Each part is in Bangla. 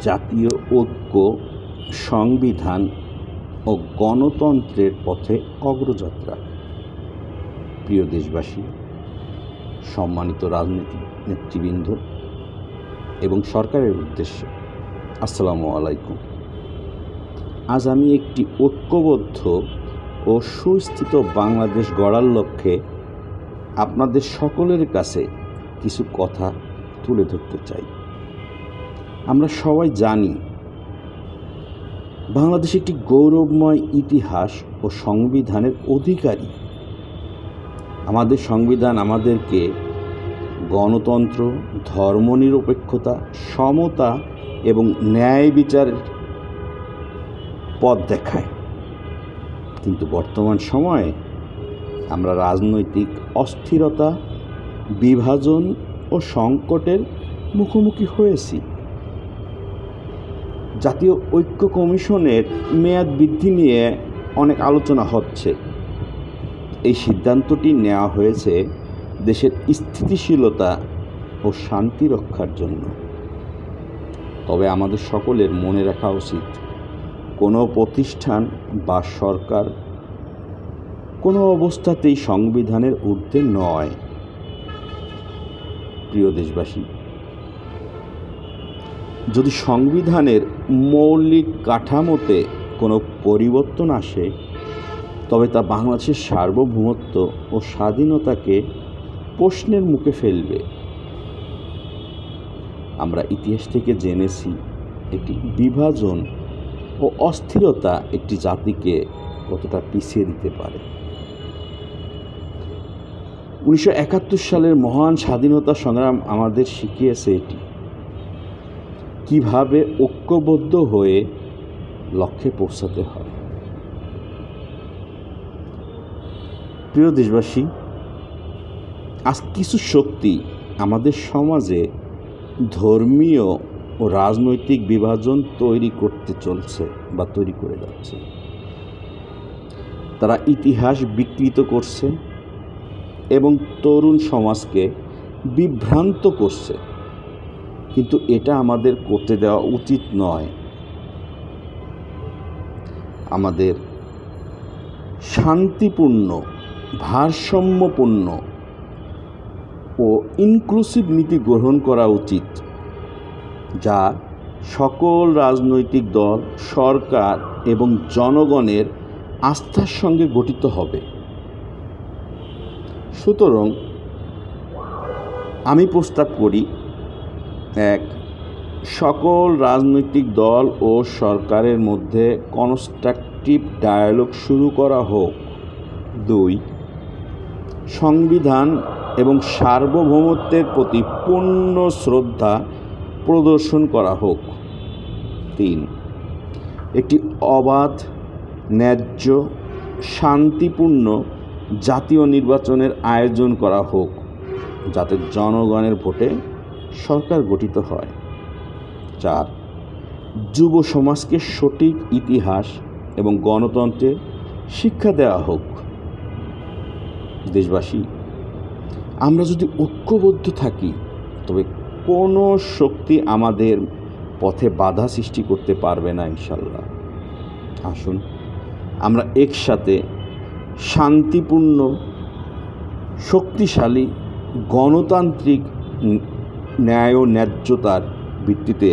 জাতীয় ঐক্য, সংবিধান ও গণতন্ত্রের পথে অগ্রযাত্রা। প্রিয় দেশবাসী, সম্মানিত রাজনৈতিক নেতৃবৃন্দ এবং সরকারের উদ্দেশ্যে আসসালামু আলাইকুম। আজ আমি একটি ঐক্যবদ্ধ ও সুস্থিত বাংলাদেশ গড়ার লক্ষ্যে আপনাদের সকলের কাছে কিছু কথা তুলে ধরতে চাই। আমরা সবাই জানি বাংলাদেশ একটি গৌরবময় ইতিহাস ও সংবিধানের অধিকারী। আমাদের সংবিধান আমাদেরকে গণতন্ত্র, ধর্মনিরপেক্ষতা, সমতা এবং ন্যায় বিচারের পথ দেখায়। কিন্তু বর্তমান সময়ে আমরা রাজনৈতিক অস্থিরতা, বিভাজন ও সংকটের মুখোমুখি হয়েছি। জাতীয় ঐক্য কমিশনের মেয়াদ বৃদ্ধি নিয়ে অনেক আলোচনা হচ্ছে। এই সিদ্ধান্তটি নেওয়া হয়েছে দেশের স্থিতিশীলতা ও শান্তি রক্ষার জন্য। তবে আমাদের সকলের মনে রাখা উচিত, কোনো প্রতিষ্ঠান বা সরকার কোনো অবস্থাতেই সংবিধানের ঊর্ধ্বে নয়। প্রিয় দেশবাসী, যদি সংবিধানের মৌলিক কাঠামোতে কোনো পরিবর্তন আসে, তবে তা বাংলাদেশের সার্বভৌমত্ব ও স্বাধীনতাকে প্রশ্নের মুখে ফেলবে। আমরা ইতিহাস থেকে জেনেছি, একটি বিভাজন ও অস্থিরতা একটি জাতিকে কতটা পিছিয়ে দিতে পারে। 1971 সালের মহান স্বাধীনতা সংগ্রাম আমাদের শিখিয়েছে এটি, কিভাবে ঐক্যবদ্ধ হয়ে লক্ষ্যে পৌঁছাতে হয়। প্রিয় দেশবাসী, আজ কিছু শক্তি আমাদের সমাজে ধর্মীয় ও রাজনৈতিক বিভাজন তৈরি করতে চলছে বা তৈরি করে যাচ্ছে। তারা ইতিহাস বিকৃত করছে এবং তরুণ সমাজকে বিভ্রান্ত করছে, কিন্তু এটা আমাদের করতে দেওয়া উচিত নয়। আমাদের শান্তিপূর্ণ, ভারসাম্যপূর্ণ ও ইনক্লুসিভ নীতি গ্রহণ করা উচিত, যা সকল রাজনৈতিক দল, সরকার এবং জনগণের আস্থার সঙ্গে গঠিত হবে। সুতরাং আমি প্রস্তাব করি, 1. সকল রাজনৈতিক দল ও সরকারের মধ্যে কনস্ট্রাকটিভ ডায়ালগ শুরু করা হোক। 2. সংবিধান এবং সার্বভৌমত্বের প্রতি পূর্ণ শ্রদ্ধা প্রদর্শন করা হোক। 3. একটি অবাধ, ন্যায্য, শান্তিপূর্ণ জাতীয় নির্বাচনের আয়োজন করা হোক, যাতে জনগণের ভোটে সরকার গঠিত হয়। 4. যুব সমাজকে সঠিক ইতিহাস এবং গণতন্ত্রের শিক্ষা দেওয়া হোক। দেশবাসী, আমরা যদি ঐক্যবদ্ধ থাকি, তবে কোনো শক্তি আমাদের পথে বাধা সৃষ্টি করতে পারবে না, ইনশাল্লাহ। আসুন আমরা একসাথে শান্তিপূর্ণ, শক্তিশালী, গণতান্ত্রিক, ন্যায় ও ন্যায্যতার ভিত্তিতে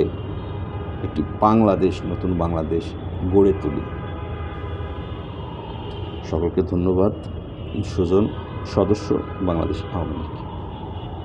একটি বাংলাদেশ, নতুন বাংলাদেশ গড়ে তুলি। সকলকে ধন্যবাদ। সুজন, সদস্য, বাংলাদেশ আওয়ামী লীগ।